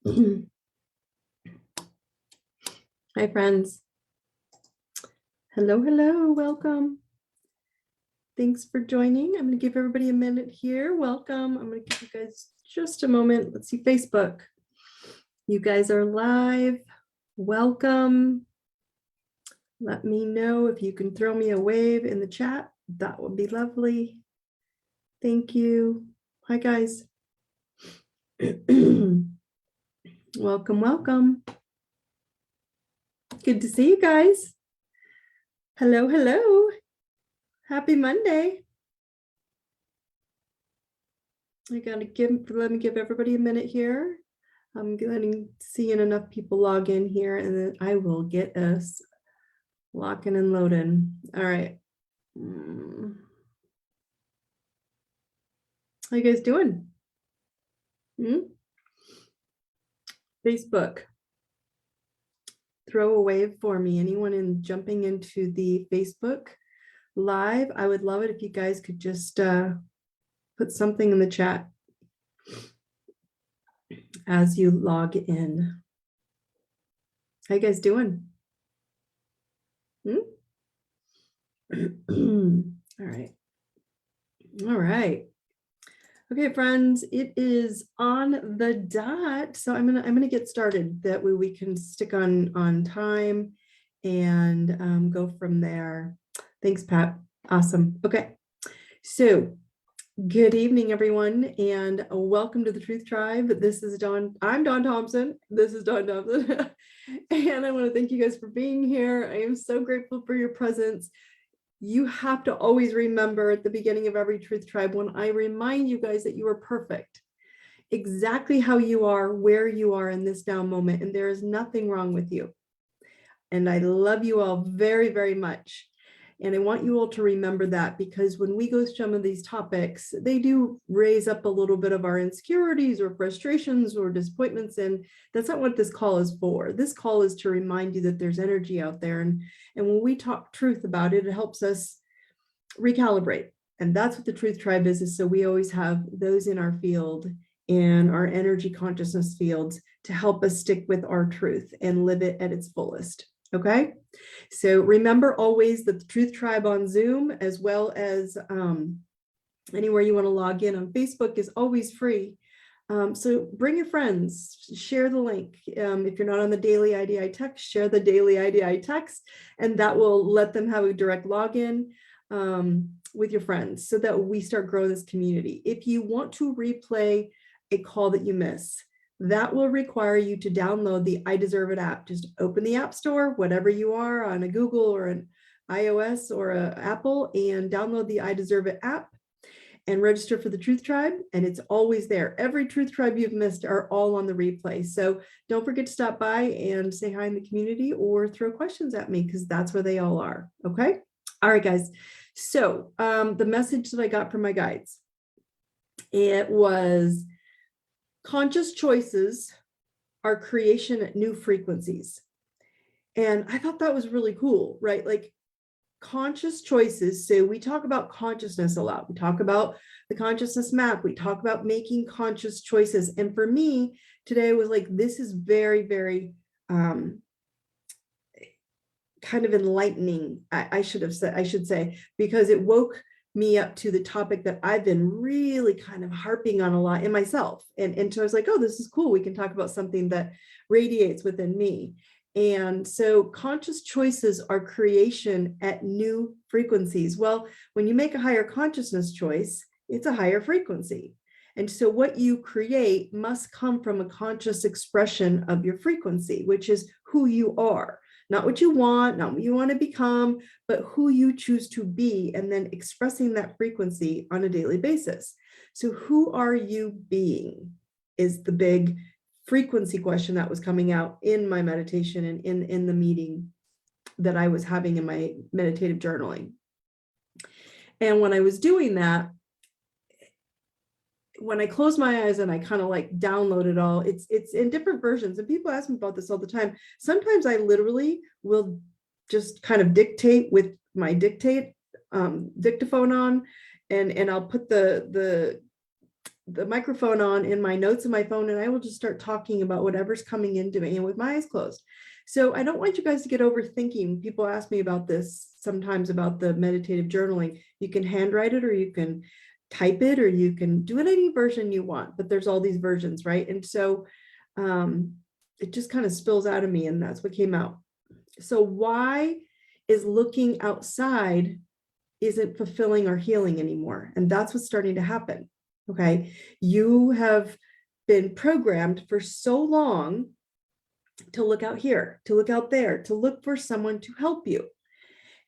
Hi, friends. Hello, hello, welcome. Thanks for joining. I'm going to give everybody a minute here. Welcome. I'm going to give you guys just a moment. Let's see, Facebook. You guys are live. Welcome. Let me know if you can throw me a wave in the chat. That would be lovely. Thank you. Hi, guys. Welcome, welcome. Good to see you guys. Hello, hello. Happy Monday. Let me give everybody a minute here. I'm seeing enough people log in here, and then I will get us locking and loading. All right. How you guys doing? Facebook. Throw a wave for me. Anyone jumping into the Facebook live? I would love it if you guys could just put something in the chat as you log in. How you guys doing? All right. All right. Okay, friends, it is on the dot. So I'm gonna get started. That way we can stick on time and go from there. Thanks, Pat. Awesome. Okay. So good evening, everyone, and welcome to the Truth Tribe. This is Dawn. I'm Dawn Thompson. This is Dawn Thompson. And I want to thank you guys for being here. I am so grateful for your presence. You have to always remember at the beginning of every Truth Tribe, when I remind you guys that you are perfect, exactly how you are, where you are in this now moment, and there is nothing wrong with you. And I love you all very, very much. And I want you all to remember that, because when we go through some of these topics, they do raise up a little bit of our insecurities or frustrations or disappointments. And that's not what this call is for. This call is to remind you that there's energy out there. And when we talk truth about it, it helps us recalibrate. And that's what the Truth Tribe is so we always have those in our field and our energy consciousness fields to help us stick with our truth and live it at its fullest. Okay, so remember always that the Truth Tribe on Zoom, as well as anywhere you want to log in on Facebook, is always free. So bring your friends, share the link. If you're not on the daily IDI text, share the daily IDI text, and that will let them have a direct login with your friends so that we start growing this community. If you want to replay a call that you miss, that will require you to download the I Deserve It app. Just open the App Store, whatever you are, on a Google or an iOS or an Apple, and download the I Deserve It app and register for the Truth Tribe. And it's always there. Every Truth Tribe you've missed are all on the replay. So don't forget to stop by and say hi in the community or throw questions at me, because that's where they all are. Okay. All right, guys. So the message that I got from my guides, it was: conscious choices are creation at new frequencies. And I thought that was really cool, right? Like, conscious choices. So we talk about consciousness a lot. We talk about the consciousness map. We talk about making conscious choices. And for me today was like, this is very, very kind of enlightening. I should say, because it woke me up to the topic that I've been really kind of harping on a lot in myself. And so I was like, oh, this is cool. We can talk about something that radiates within me. And so conscious choices are creation at new frequencies. Well, when you make a higher consciousness choice, it's a higher frequency. And so what you create must come from a conscious expression of your frequency, which is who you are. Not what you want, not what you want to become, but who you choose to be, and then expressing that frequency on a daily basis. So who are you being is the big frequency question that was coming out in my meditation and in the meeting that I was having in my meditative journaling. And when I was doing that, when I close my eyes and I kind of like download it all, it's in different versions. And people ask me about this all the time. Sometimes I literally will just kind of dictate with my dictaphone on, and I'll put the the microphone on in my notes in my phone, and I will just start talking about whatever's coming into me and with my eyes closed. So I don't want you guys to get overthinking. People ask me about this sometimes, about the meditative journaling. You can handwrite it, or you can type it, or you can do it any version you want, but there's all these versions, right? And so it just kind of spills out of me, and that's what came out. So why is looking outside isn't fulfilling or healing anymore? And that's what's starting to happen. Okay. You have been programmed for so long to look out here, to look out there, to look for someone to help you.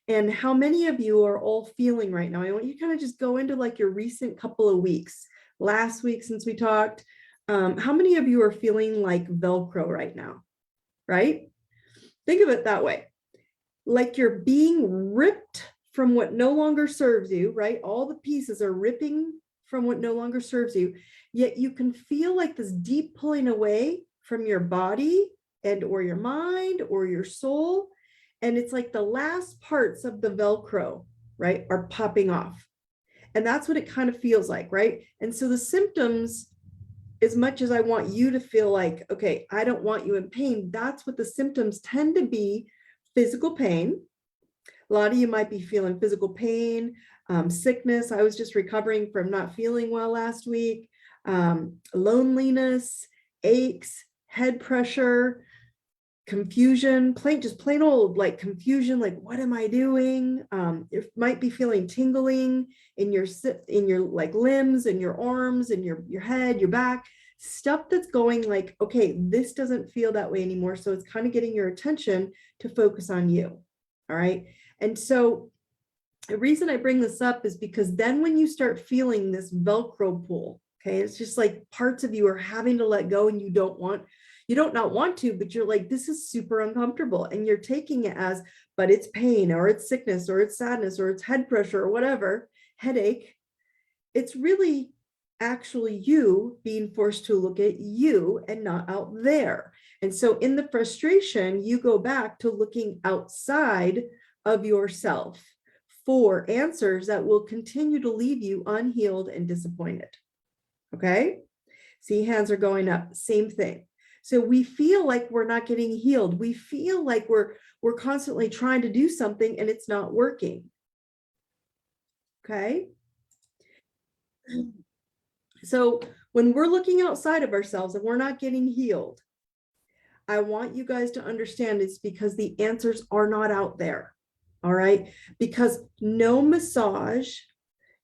And how many of you are all feeling right now? I want you to kind of just go into like your recent couple of weeks, last week since we talked. How many of you are feeling like Velcro right now? Right? Think of it that way. Like you're being ripped from what no longer serves you, right? All the pieces are ripping from what no longer serves you, yet you can feel like this deep pulling away from your body and or your mind or your soul. And it's like the last parts of the Velcro, right, are popping off. And that's what it kind of feels like, right? And so the symptoms, as much as I want you to feel like, okay, I don't want you in pain, that's what the symptoms tend to be: physical pain. A lot of you might be feeling physical pain, sickness. I was just recovering from not feeling well last week. Loneliness, aches, head pressure, confusion, plain old like confusion, like what am I doing? You might be feeling tingling in your like limbs and your arms and your head, your back, stuff that's going like, okay, this doesn't feel that way anymore. So it's kind of getting your attention to focus on you. All right. And so the reason I bring this up is because then when you start feeling this Velcro pull, okay, it's just like parts of you are having to let go, and you don't not want to, but you're like, this is super uncomfortable. And you're taking it as, but it's pain, or it's sickness, or it's sadness, or it's head pressure, or whatever, headache. It's really actually you being forced to look at you and not out there. And so in the frustration, you go back to looking outside of yourself for answers that will continue to leave you unhealed and disappointed. Okay? See, hands are going up. Same thing. So we feel like we're not getting healed. We feel like we're constantly trying to do something and it's not working. Okay? So when we're looking outside of ourselves and we're not getting healed, I want you guys to understand it's because the answers are not out there. All right? Because no massage,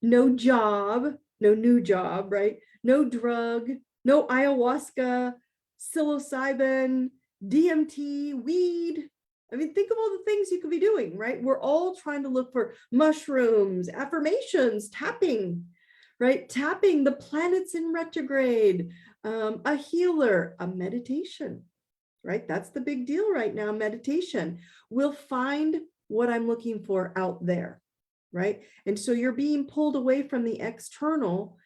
no job, no new job, right? No drug, no ayahuasca, psilocybin, DMT, weed. I mean, think of all the things you could be doing, right? We're all trying to look for mushrooms, affirmations, tapping, right? Tapping the planets in retrograde, a healer, a meditation, right? That's the big deal right now, meditation. We'll find what I'm looking for out there, right? And so you're being pulled away from the external,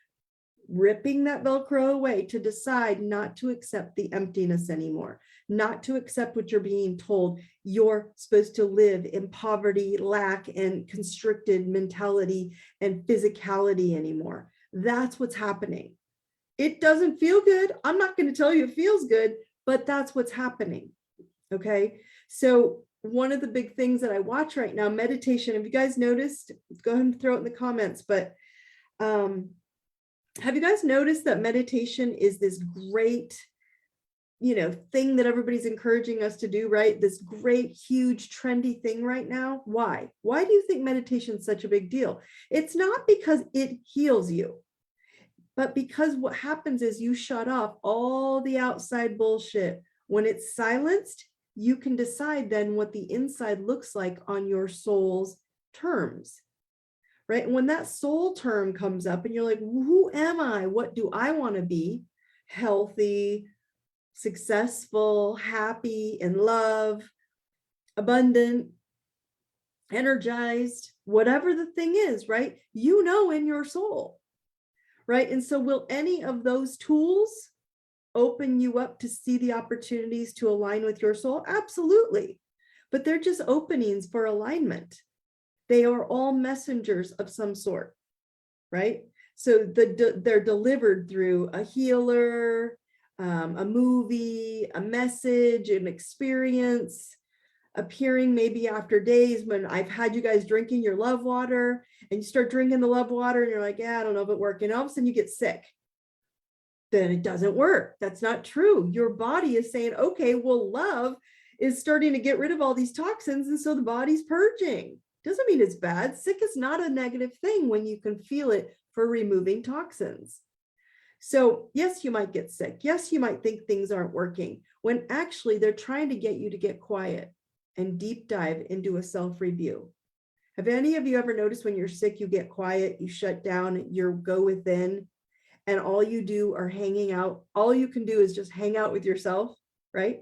ripping that Velcro away to decide not to accept the emptiness anymore, not to accept what you're being told. You're supposed to live in poverty, lack, and constricted mentality and physicality anymore. That's what's happening. It doesn't feel good. I'm not going to tell you it feels good, but that's what's happening. Okay. So one of the big things that I watch right now, meditation, have you guys noticed? Go ahead and throw it in the comments, but have you guys noticed that meditation is this great, thing that everybody's encouraging us to do, right? This great, huge, trendy thing right now. Why? Why do you think meditation is such a big deal? It's not because it heals you, but because what happens is you shut off all the outside bullshit. When it's silenced, you can decide then what the inside looks like on your soul's terms, right? And when that soul term comes up and you're like, who am I? What do I want to be? Healthy, successful, happy, in love, abundant, energized, whatever the thing is, right? In your soul, right? And so will any of those tools open you up to see the opportunities to align with your soul? Absolutely. But they're just openings for alignment. They are all messengers of some sort, right? So they're delivered through a healer, a movie, a message, an experience, appearing maybe after days when I've had you guys drinking your love water, and you start drinking the love water and you're like, yeah, I don't know if it worked. And all of a sudden you get sick. Then it doesn't work. That's not true. Your body is saying, okay, well, love is starting to get rid of all these toxins. And so the body's purging. Doesn't mean it's bad. Sick is not a negative thing when you can feel it for removing toxins. So yes, you might get sick. Yes, you might think things aren't working, when actually they're trying to get you to get quiet and deep dive into a self-review. Have any of you ever noticed when you're sick, you get quiet, you shut down, you go within, and all you do are hanging out. All you can do is just hang out with yourself, right?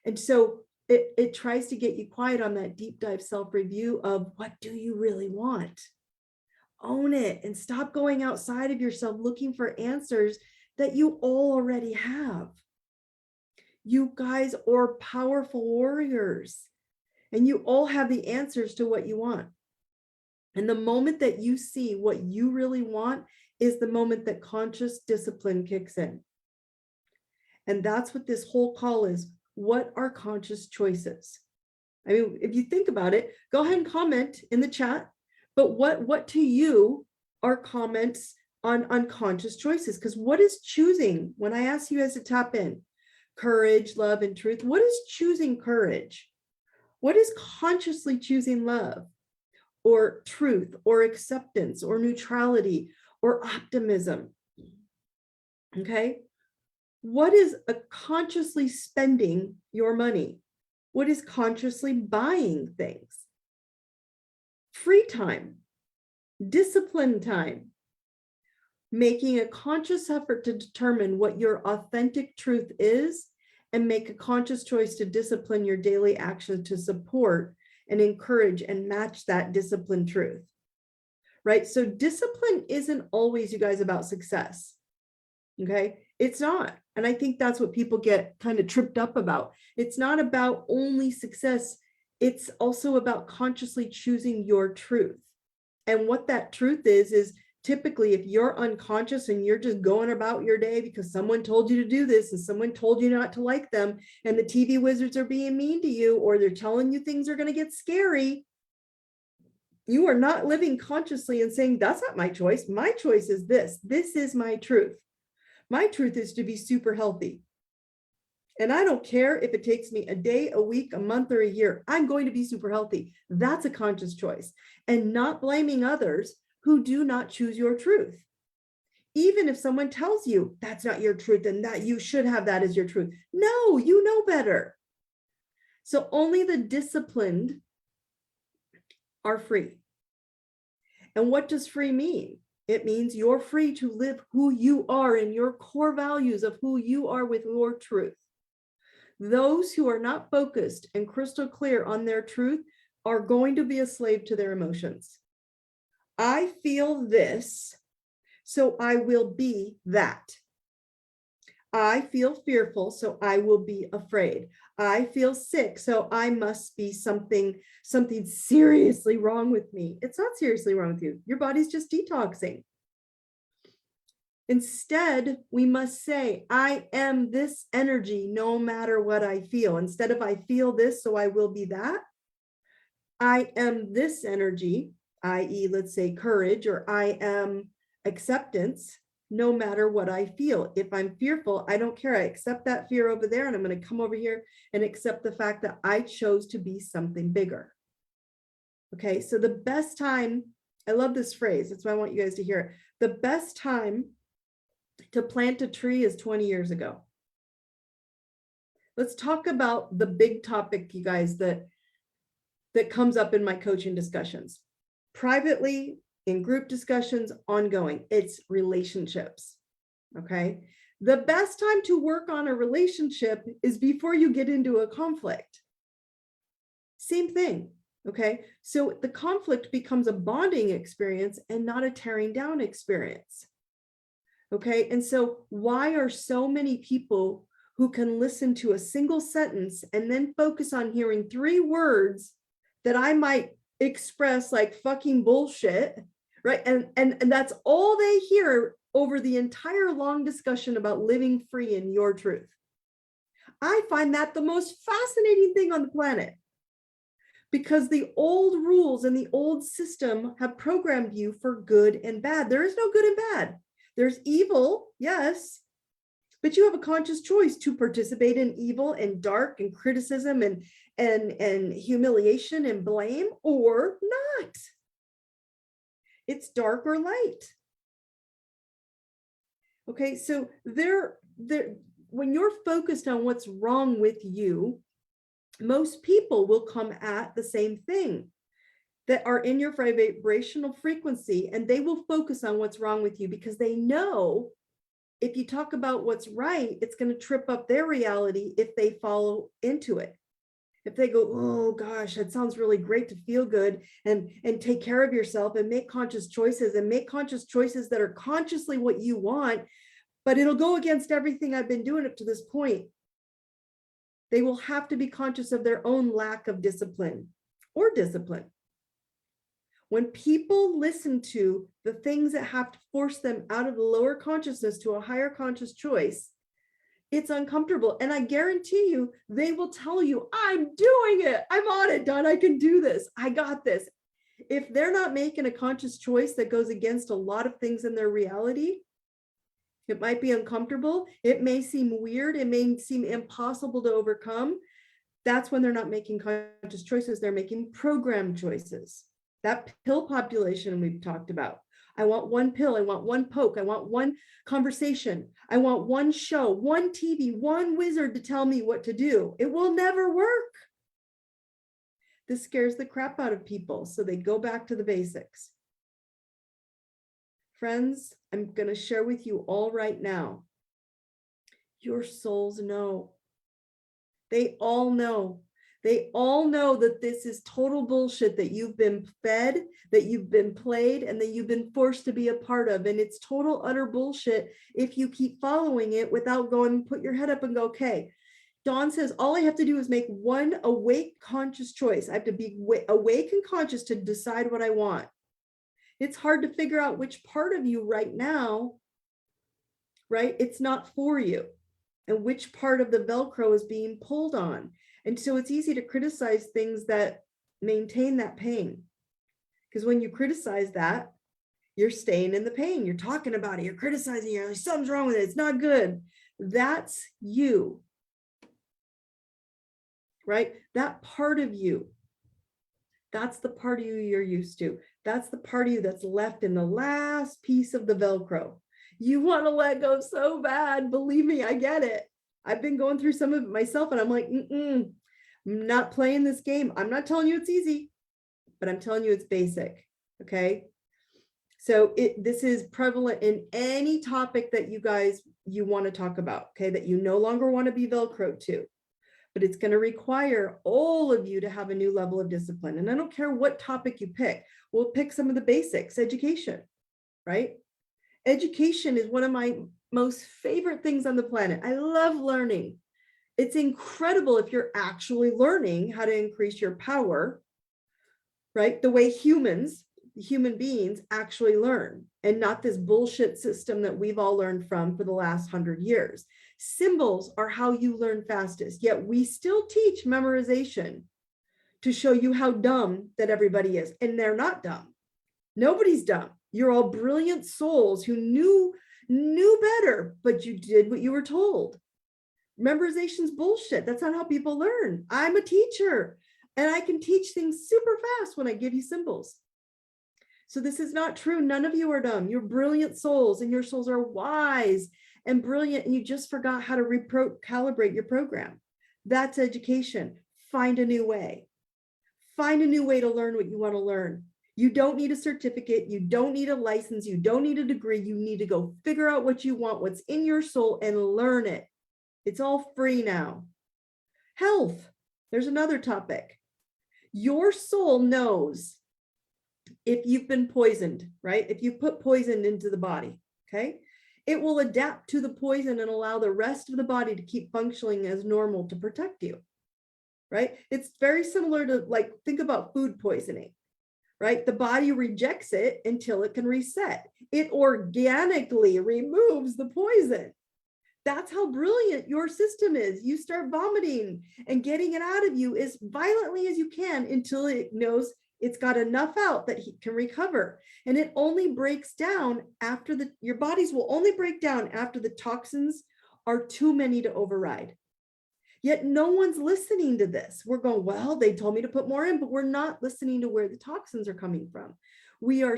And so it tries to get you quiet on that deep dive self-review of, what do you really want? Own it and stop going outside of yourself looking for answers that you already have. You guys are powerful warriors, and you all have the answers to what you want. And the moment that you see what you really want is the moment that conscious discipline kicks in. And that's what this whole call is. What are conscious choices? I mean, if you think about it, go ahead and comment in the chat. But what to you are comments on unconscious choices? Because what is choosing? When I ask you guys to tap in, courage, love, and truth, what is choosing courage? What is consciously choosing love or truth or acceptance or neutrality or optimism? Okay. What is a consciously spending your money? What is consciously buying things? Free time, discipline time, making a conscious effort to determine what your authentic truth is and make a conscious choice to discipline your daily action to support and encourage and match that disciplined truth, right? So discipline isn't always, you guys, about success, okay? It's not. And I think that's what people get kind of tripped up about. It's not about only success. It's also about consciously choosing your truth. And what that truth is typically, if you're unconscious and you're just going about your day because someone told you to do this and someone told you not to like them, and the TV wizards are being mean to you, or they're telling you things are going to get scary, you are not living consciously and saying, that's not my choice. My choice is this. This is my truth. My truth is to be super healthy. And I don't care if it takes me a day, a week, a month, or a year. I'm going to be super healthy. That's a conscious choice. And not blaming others who do not choose your truth. Even if someone tells you that's not your truth and that you should have that as your truth. No, you know better. So only the disciplined are free. And what does free mean? It means you're free to live who you are and your core values of who you are with your truth. Those who are not focused and crystal clear on their truth are going to be a slave to their emotions. I feel this, so I will be that. I feel fearful, so I will be afraid. I feel sick, so I must be something seriously wrong with me. It's not seriously wrong with you. Your body's just detoxing. Instead, we must say, I am this energy no matter what I feel. Instead of I feel this, so I will be that. I am this energy, i.e., let's say courage, or I am acceptance, no matter what I feel. If I'm fearful, I don't care. I accept that fear over there, and I'm going to come over here and accept the fact that I chose to be something bigger. Okay, so the best time, I love this phrase, that's why I want you guys to hear it. The best time to plant a tree is 20 years ago. Let's talk about the big topic, you guys, that comes up in my coaching discussions. Privately, in group discussions, ongoing, it's relationships, okay? The best time to work on a relationship is before you get into a conflict. Same thing, okay? So the conflict becomes a bonding experience and not a tearing down experience. Okay, and so why are so many people who can listen to a single sentence and then focus on hearing 3 words that I might express like fucking bullshit, right? And that's all they hear over the entire long discussion about living free in your truth. I find that the most fascinating thing on the planet, because the old rules and the old system have programmed you for good and bad. There is no good and bad. There's evil, yes, but you have a conscious choice to participate in evil and dark and criticism and humiliation and blame, or not. It's dark or light. Okay, so when you're focused on what's wrong with you, most people will come at the same thing that are in your vibrational frequency, and they will focus on what's wrong with you because they know if you talk about what's right, it's going to trip up their reality if they follow into it. If they go, oh gosh, that sounds really great to feel good and take care of yourself and make conscious choices that are consciously what you want, but it'll go against everything I've been doing up to this point. They will have to be conscious of their own lack of discipline or discipline. When people listen to the things that have to force them out of the lower consciousness to a higher conscious choice, it's uncomfortable. And I guarantee you, they will tell you, I'm doing it. I'm on it, Don. I can do this. I got this. If they're not making a conscious choice that goes against a lot of things in their reality, it might be uncomfortable. It may seem weird. It may seem impossible to overcome. That's when they're not making conscious choices. They're making program choices. That pill population we've talked about. I want one pill. I want one poke. I want one conversation. I want one show, one TV, one wizard to tell me what to do. It will never work. This scares the crap out of people, so they go back to the basics. Friends, I'm going to share with you all right now. Your souls know. They all know. They all know that this is total bullshit that you've been fed, that you've been played, and that you've been forced to be a part of. And it's total, utter bullshit if you keep following it without going, put your head up and go, okay. Dawn says, all I have to do is make one awake, conscious choice. I have to be awake and conscious to decide what I want. It's hard to figure out which part of you right now, right? It's not for you. And which part of the Velcro is being pulled on. And so it's easy to criticize things that maintain that pain. Because when you criticize that, you're staying in the pain. You're talking about it. You're criticizing. You're like, something's wrong with it. It's not good. That's you. Right? That part of you. That's the part of you you're used to. That's the part of you that's left in the last piece of the Velcro. You want to let go so bad. Believe me, I get it. I've been going through some of it myself, and I'm like, I'm not playing this game. I'm not telling you it's easy, but I'm telling you it's basic. Okay. So this is prevalent in any topic that you want to talk about. Okay. That you no longer want to be Velcro to, but it's going to require all of you to have a new level of discipline. And I don't care what topic you pick. We'll pick some of the basics, education, right? Education is one of my most favorite things on the planet. I love learning. It's incredible if you're actually learning how to increase your power, right? The way human beings actually learn, and not this bullshit system that we've all learned from for the last 100 years. Symbols are how you learn fastest, yet we still teach memorization to show you how dumb that everybody is. And they're not dumb. Nobody's dumb. You're all brilliant souls who knew better, but you did what you were told. Memorization's bullshit. That's not how people learn. I'm a teacher, and I can teach things super fast when I give you symbols. So this is not true. None of you are dumb. You're brilliant souls, and your souls are wise and brilliant, and you just forgot how to recalibrate your program. That's education. Find a new way. Find a new way to learn what you want to learn. You don't need a certificate. You don't need a license. You don't need a degree. You need to go figure out what you want, what's in your soul, and learn it. It's all free now. Health. There's another topic. Your soul knows if you've been poisoned, right? If you put poison into the body, okay? It will adapt to the poison and allow the rest of the body to keep functioning as normal to protect you, right? It's very similar to, like, think about food poisoning. right? The body rejects it until it can reset. It organically removes the poison. That's how brilliant your system is. You start vomiting and getting it out of you as violently as you can until it knows it's got enough out that he can recover. And it only breaks down after your bodies will only break down after the toxins are too many to override. Yet no one's listening to this. We're going, well, they told me to put more in, but we're not listening to where the toxins are coming from. We are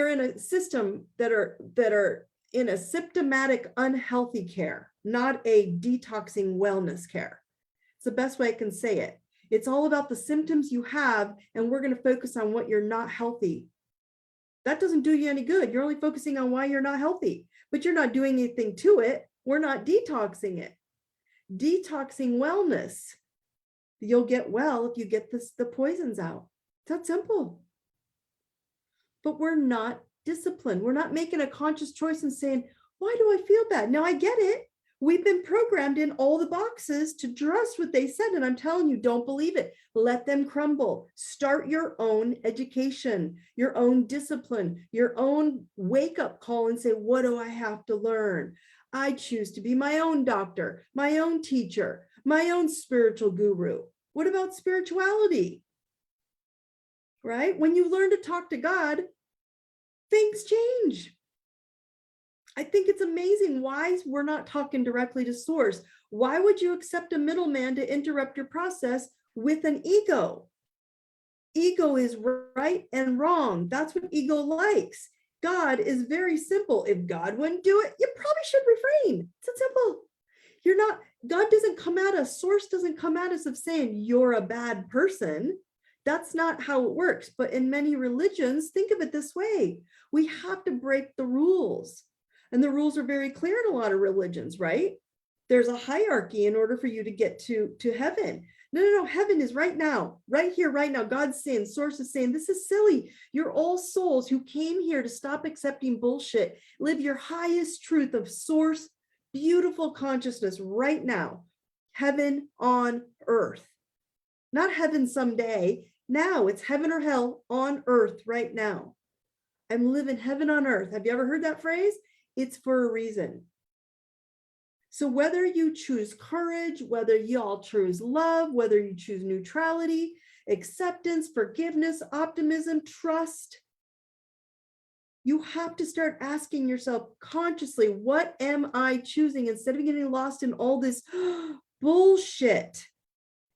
in a system that are in a symptomatic unhealthy care, not a detoxing wellness care. It's the best way I can say it. It's all about the symptoms you have, and we're going to focus on what you're not healthy. That doesn't do you any good. You're only focusing on why you're not healthy, but you're not doing anything to it. We're not detoxing it. Detoxing wellness. You'll get well if you get the poisons out. It's that simple. But we're not disciplined. We're not making a conscious choice and saying, why do I feel bad? Now I get it. We've been programmed in all the boxes to trust what they said. And I'm telling you, don't believe it. Let them crumble. Start your own education, your own discipline, your own wake-up call and say, what do I have to learn? I choose to be my own doctor, my own teacher, my own spiritual guru. What about spirituality? Right? When you learn to talk to God, things change. I think it's amazing why we're not talking directly to source. Why would you accept a middleman to interrupt your process with an ego? Ego is right and wrong. That's what ego likes. God is very simple. If God wouldn't do it, you probably should refrain. It's that simple. God doesn't come at us. Source doesn't come at us of saying you're a bad person. That's not how it works. But in many religions, think of it this way. We have to break the rules. And the rules are very clear in a lot of religions, right? There's a hierarchy in order for you to get to heaven. No. Heaven is right now, right here, right now. God's saying, source is saying, this is silly. You're all souls who came here to stop accepting bullshit. Live your highest truth of source, beautiful consciousness right now. Heaven on earth. Not heaven someday. Now it's heaven or hell on earth right now. I'm living heaven on earth. Have you ever heard that phrase? It's for a reason. So whether you choose courage, whether you all choose love, whether you choose neutrality, acceptance, forgiveness, optimism, trust, you have to start asking yourself consciously, what am I choosing, instead of getting lost in all this bullshit?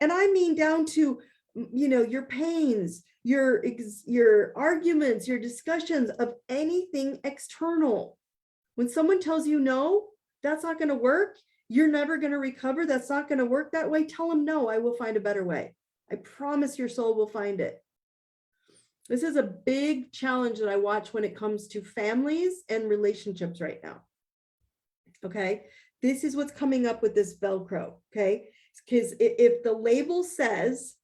And I mean down to, your pains, your arguments, your discussions of anything external. When someone tells you no, that's not going to work, you're never going to recover, that's not going to work that way, tell them no, I will find a better way. I promise your soul will find it. This is a big challenge that I watch when it comes to families and relationships right now. Okay, this is what's coming up with this Velcro. Okay, because if the label says,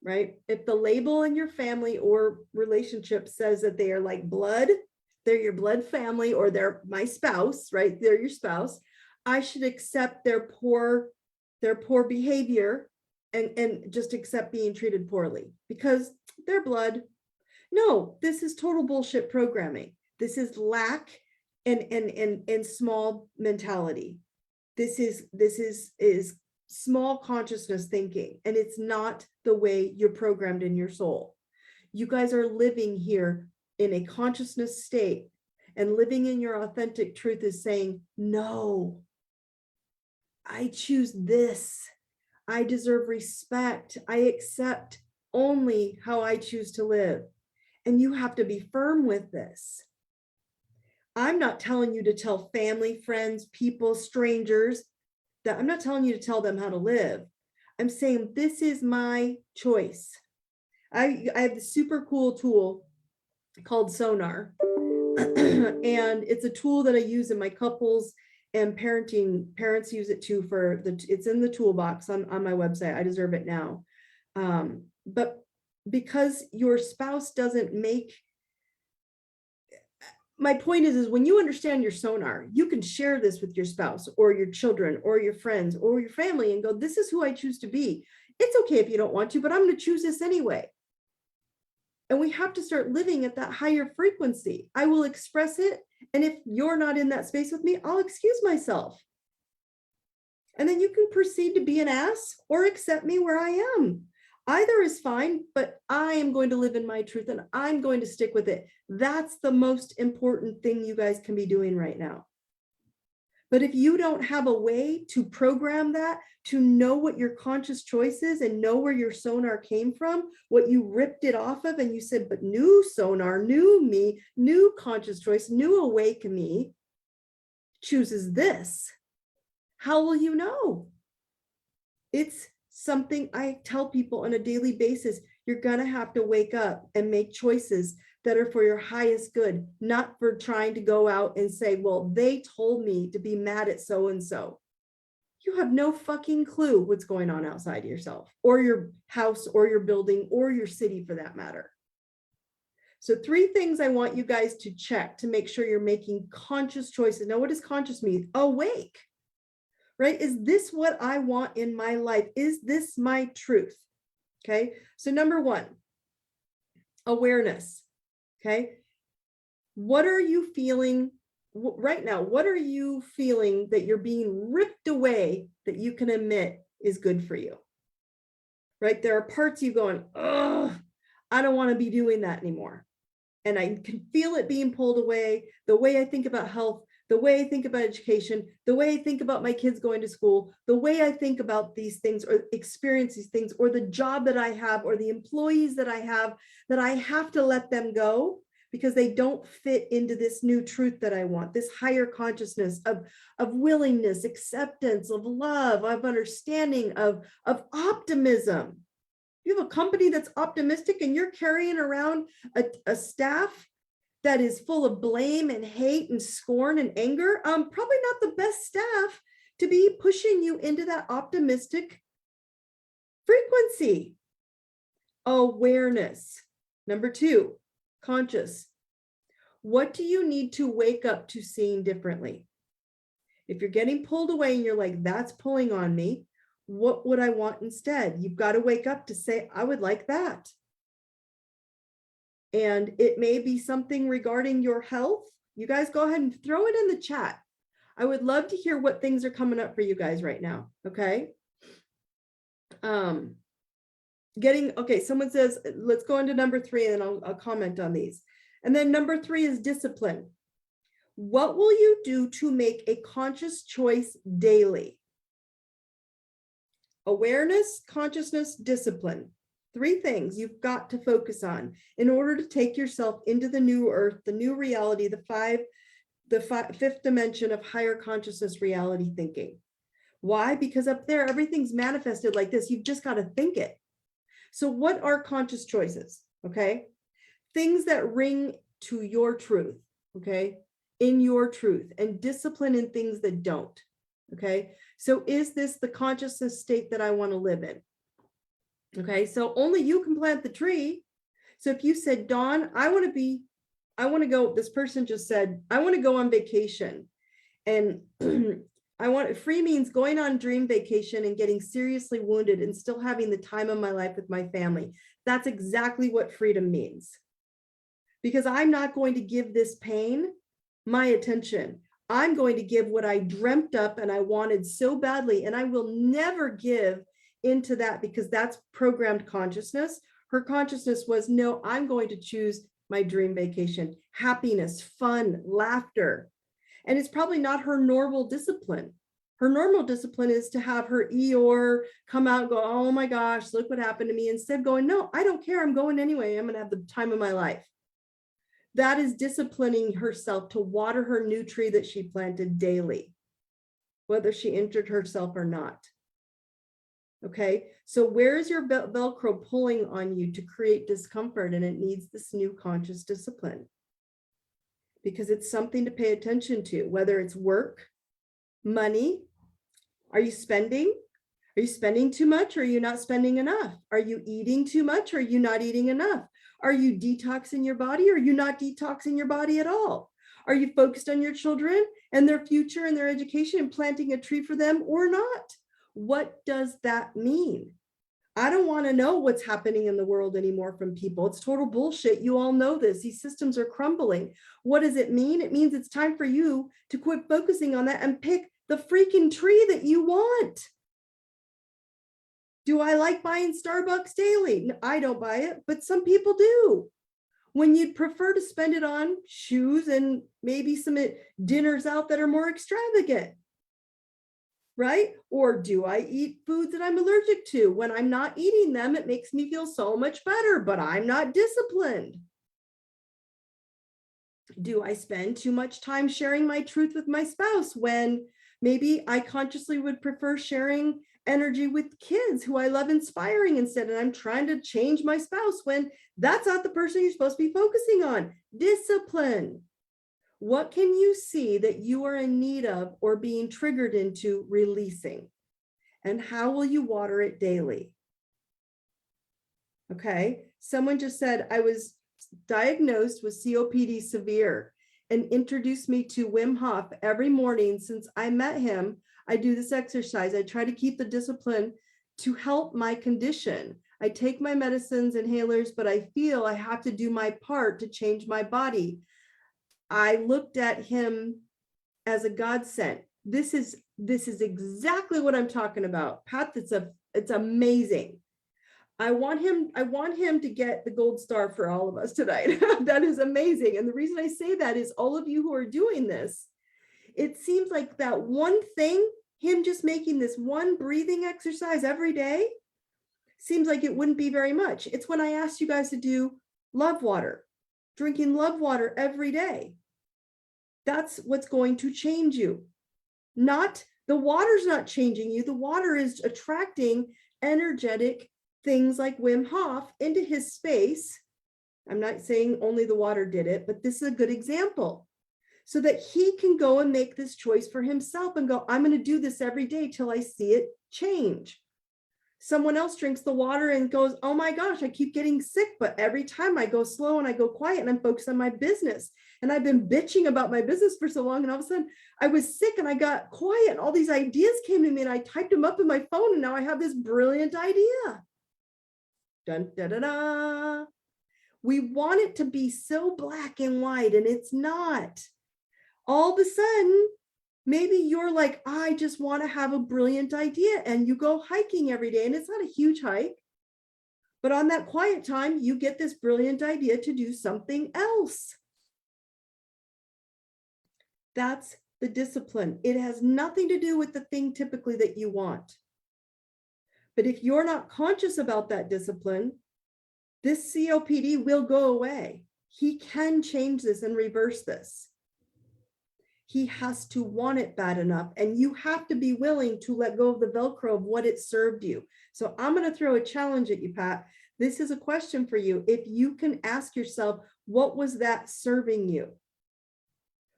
right, if the label in your family or relationship says that they are like blood, they're your blood family, or they're my spouse, right? They're your spouse. I should accept their poor behavior and just accept being treated poorly because they're blood. No, this is total bullshit programming. This is lack and small mentality. This is small consciousness thinking, and it's not the way you're programmed in your soul. You guys are living here in a consciousness state, and living in your authentic truth is saying, no, I choose this. I deserve respect. I accept only how I choose to live. And you have to be firm with this. I'm not telling you to tell family, friends, people, strangers, that I'm not telling you to tell them how to live. I'm saying this is my choice. I have this super cool tool called Sonar. And it's a tool that I use in my couples and parenting. Parents use it too it's in the toolbox on my website. I deserve it now. But because your spouse doesn't make, my point is when you understand your sonar, you can share this with your spouse or your children or your friends or your family and go, this is who I choose to be. It's okay if you don't want to, but I'm going to choose this anyway. And we have to start living at that higher frequency. I will express it. And if you're not in that space with me, I'll excuse myself. And then you can proceed to be an ass or accept me where I am. Either is fine, but I am going to live in my truth and I'm going to stick with it. That's the most important thing you guys can be doing right now. But if you don't have a way to program that, to know what your conscious choice is and know where your sonar came from, what you ripped it off of, and you said, but new sonar, new me, new conscious choice, new awake me chooses this. How will you know? It's something I tell people on a daily basis. You're going to have to wake up and make choices that are for your highest good, not for trying to go out and say, well, they told me to be mad at so-and-so. You have no fucking clue what's going on outside yourself or your house or your building or your city for that matter. So 3 things I want you guys to check to make sure you're making conscious choices. Now, what does conscious mean? Awake, right? Is this what I want in my life? Is this my truth? Okay. So number 1, awareness. Okay. What are you feeling right now? What are you feeling that you're being ripped away that you can admit is good for you? Right? There are parts you going, oh, I don't want to be doing that anymore. And I can feel it being pulled away. The way I think about health, the way I think about education, the way I think about my kids going to school, the way I think about these things or experience these things, or the job that I have, or the employees that I have to let them go because they don't fit into this new truth that I want, this higher consciousness of willingness, acceptance, of love, of understanding, of optimism. You have a company that's optimistic and you're carrying around a staff that is full of blame and hate and scorn and anger, probably not the best staff to be pushing you into that optimistic frequency. Awareness. Number 2, conscious. What do you need to wake up to seeing differently? If you're getting pulled away and you're like, that's pulling on me, what would I want instead? You've got to wake up to say, I would like that. And it may be something regarding your health. You guys go ahead and throw it in the chat. I would love to hear what things are coming up for you guys right now. Okay. Okay. Someone says, let's go into number 3 and then I'll comment on these. And then number 3 is discipline. What will you do to make a conscious choice daily? Awareness, consciousness, discipline. 3 things you've got to focus on in order to take yourself into the new earth, the new reality, the 5th dimension of higher consciousness reality thinking. Why? Because up there, everything's manifested like this. You've just got to think it. So what are conscious choices? Okay. Things that ring to your truth. Okay. In your truth, and discipline in things that don't. Okay. So is this the consciousness state that I want to live in? Okay, so only you can plant the tree. So if you said, Dawn, I want to go, this person just said, I want to go on vacation. And free means going on dream vacation and getting seriously wounded and still having the time of my life with my family. That's exactly what freedom means. Because I'm not going to give this pain my attention. I'm going to give what I dreamt up and I wanted so badly, and I will never give into that because that's programmed consciousness. Her consciousness was, no, I'm going to choose my dream vacation, happiness, fun, laughter. And it's probably not her normal discipline. Her normal discipline is to have her Eeyore come out and go, oh my gosh, look what happened to me. Instead going, no, I don't care. I'm going anyway. I'm going to have the time of my life. That is disciplining herself to water her new tree that she planted daily, whether she injured herself or not. Okay, so where is your Velcro pulling on you to create discomfort? And it needs this new conscious discipline because it's something to pay attention to, whether it's work, money. Are you spending? Are you spending too much? Or are you not spending enough? Are you eating too much? Or are you not eating enough? Are you detoxing your body? Or are you not detoxing your body at all? Are you focused on your children and their future and their education and planting a tree for them or not? What does that mean? I don't want to know what's happening in the world anymore from people. It's total bullshit. You all know this. These systems are crumbling. What does it mean? It means it's time for you to quit focusing on that and pick the freaking tree that you want. Do I like buying Starbucks daily? I don't buy it, but some people do. When you'd prefer to spend it on shoes and maybe some dinners out that are more extravagant, right? Or do I eat foods that I'm allergic to? When I'm not eating them, it makes me feel so much better, but I'm not disciplined. Do I spend too much time sharing my truth with my spouse when maybe I consciously would prefer sharing energy with kids who I love inspiring instead, and I'm trying to change my spouse when that's not the person you're supposed to be focusing on? Discipline. What can you see that you are in need of or being triggered into releasing? And how will you water it daily? Okay, someone just said, I was diagnosed with COPD severe and introduced me to Wim Hof every morning since I met him. I do this exercise. I try to keep the discipline to help my condition. I take my medicines, inhalers, but I feel I have to do my part to change my body. I looked at him as a godsend. This is exactly what I'm talking about, Pat. It's amazing. I want him to get the gold star for all of us tonight. That is amazing. And the reason I say that is all of you who are doing this, it seems like that one thing, him just making this one breathing exercise every day, seems like it wouldn't be very much. It's when I asked you guys to do love water, drinking love water every day. That's what's going to change you. Not the water's not changing you. The water is attracting energetic things like Wim Hof into his space. I'm not saying only the water did it, but this is a good example. So that he can go and make this choice for himself and go, I'm going to do this every day till I see it change. Someone else drinks the water and goes, oh my gosh, I keep getting sick, but every time I go slow and I go quiet and I'm focused on my business. And I've been bitching about my business for so long. And all of a sudden I was sick and I got quiet and all these ideas came to me and I typed them up in my phone and now I have this brilliant idea. Dun, da, da, da. We want it to be so black and white and it's not. All of a sudden, maybe you're like, I just want to have a brilliant idea, and you go hiking every day, and it's not a huge hike, but on that quiet time, you get this brilliant idea to do something else. That's the discipline. It has nothing to do with the thing typically that you want. But if you're not conscious about that discipline, this COPD will go away. He can change this and reverse this. He has to want it bad enough, and you have to be willing to let go of the Velcro of what it served you. So I'm going to throw a challenge at you, Pat. This is a question for you. If you can ask yourself, what was that serving you?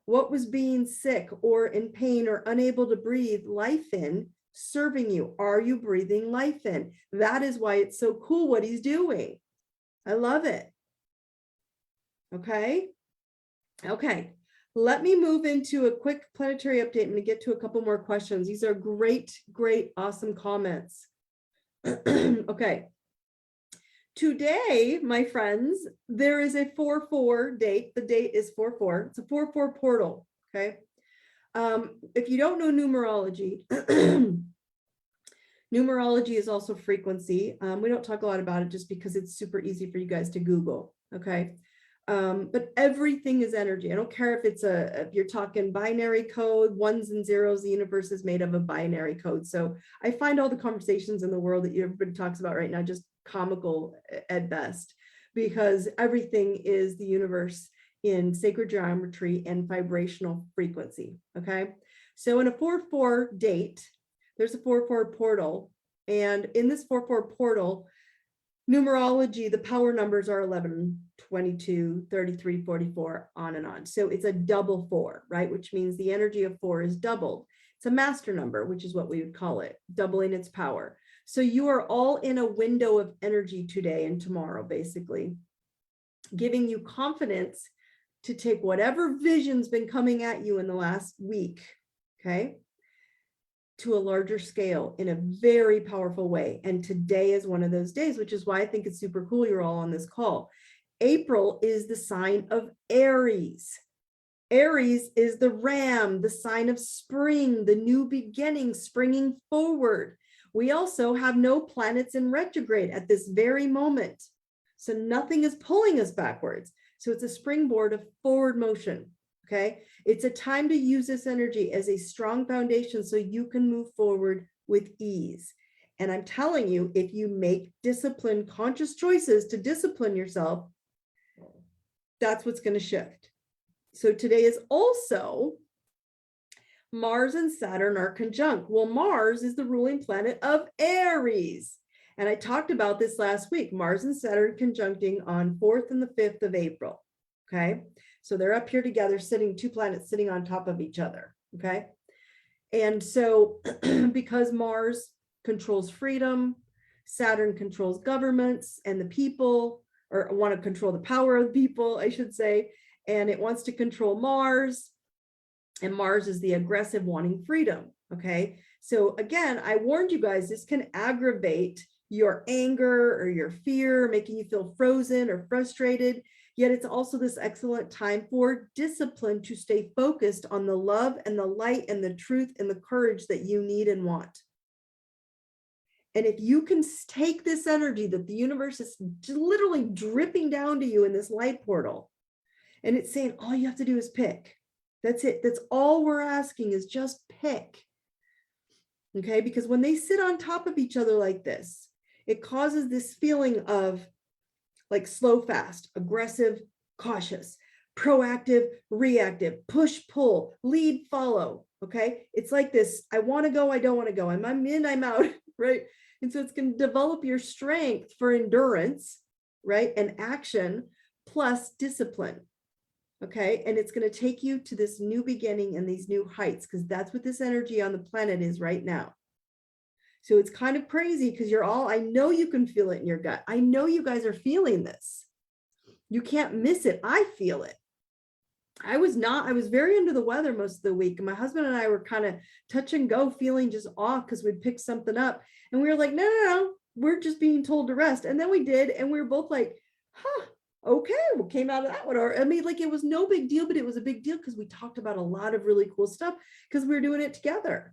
What was being sick or in pain or unable to breathe life in serving you? Are you breathing life in? That is why it's so cool what he's doing. I love it. Okay. Okay. Let me move into a quick planetary update. I'm going to get to a couple more questions. These are great, great, awesome comments. Okay. Today, my friends, there is a 4/4 date. The date is 4/4. It's a 4/4 portal. Okay. If you don't know numerology, numerology is also frequency. We don't talk a lot about it just because it's super easy for you guys to Google. Okay. But everything is energy. I don't care if you're talking binary code, ones and zeros, the universe is made of a binary code. So I find all the conversations in the world that everybody talks about right now just comical at best, because everything is the universe in sacred geometry and vibrational frequency. Okay. So in a 4/4 date, there's a 4/4 portal. And in this 4/4 portal, numerology, the power numbers are 11, 22, 33, 44, on and on. So it's a double 4, right? Which means the energy of 4 is doubled. It's a master number, which is what we would call it, doubling its power. So you are all in a window of energy today and tomorrow, basically, giving you confidence to take whatever vision's been coming at you in the last week, okay? to a larger scale in a very powerful way. And today is one of those days, which is why I think it's super cool you're all on this call. April is the sign of Aries. Aries is the ram, the sign of spring, the new beginning, springing forward. We also have no planets in retrograde at this very moment. So nothing is pulling us backwards. So it's a springboard of forward motion. Okay. It's a time to use this energy as a strong foundation so you can move forward with ease. And I'm telling you, if you make disciplined, conscious choices to discipline yourself, that's what's going to shift. So today is also Mars and Saturn are conjunct. Well, Mars is the ruling planet of Aries. And I talked about this last week, Mars and Saturn conjuncting on 4th and the 5th of April. Okay. So they're up here together, two planets sitting on top of each other. Okay. And so because Mars controls freedom, Saturn controls governments and the people, or want to control the power of the people, I should say. And it wants to control Mars. And Mars is the aggressive wanting freedom. Okay. So again, I warned you guys, this can aggravate your anger or your fear, making you feel frozen or frustrated. Yet it's also this excellent time for discipline to stay focused on the love and the light and the truth and the courage that you need and want. And if you can take this energy that the universe is literally dripping down to you in this light portal, and it's saying, all you have to do is pick. That's it. That's all we're asking is just pick. Okay. Because when they sit on top of each other like this, it causes this feeling of like slow, fast, aggressive, cautious, proactive, reactive, push, pull, lead, follow. Okay. It's like this. I want to go. I don't want to go. I'm in, I'm out. Right. And so it's going to develop your strength for endurance, right? And action plus discipline. Okay. And it's going to take you to this new beginning and these new heights, because that's what this energy on the planet is right now. So it's kind of crazy because I know you can feel it in your gut. I know you guys are feeling this. You can't miss it. I feel it. I was very under the weather most of the week. And my husband and I were kind of touch and go, feeling just off because we'd picked something up. And we were like, no, we're just being told to rest. And then we did. And we were both like, okay, what came out of that one? Or I mean, like, it was no big deal, but it was a big deal because we talked about a lot of really cool stuff because we were doing it together.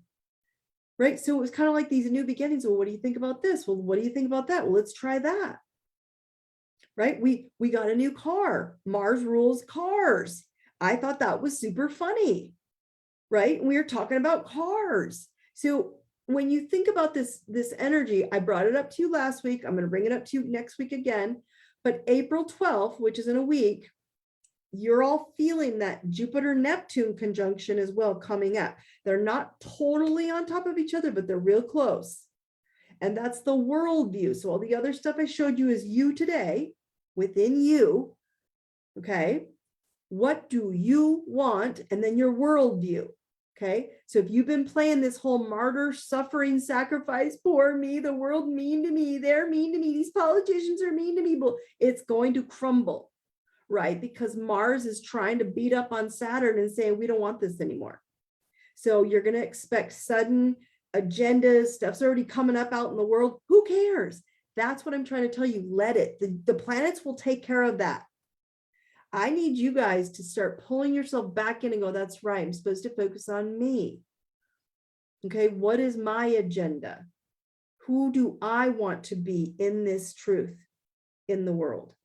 Right. So it was kind of like these new beginnings. Well, what do you think about this? Well, what do you think about that? Well, let's try that. Right. We got a new car. Mars rules cars. I thought that was super funny. Right. And we were talking about cars. So when you think about this energy, I brought it up to you last week. I'm going to bring it up to you next week again. But April 12th, which is in a week, you're all feeling that Jupiter-Neptune conjunction as well coming up. They're not totally on top of each other, but they're real close. And that's the worldview. So all the other stuff I showed you is you today, within you. Okay. What do you want? And then your worldview. Okay. So if you've been playing this whole martyr, suffering, sacrifice, poor me, the world mean to me, they're mean to me, these politicians are mean to me, well, it's going to crumble. Right? Because Mars is trying to beat up on Saturn and saying, we don't want this anymore. So you're going to expect sudden agendas, stuff's already coming up out in the world. Who cares? That's what I'm trying to tell you. Let it. The planets will take care of that. I need you guys to start pulling yourself back in and go, that's right. I'm supposed to focus on me. Okay. What is my agenda? Who do I want to be in this truth in the world?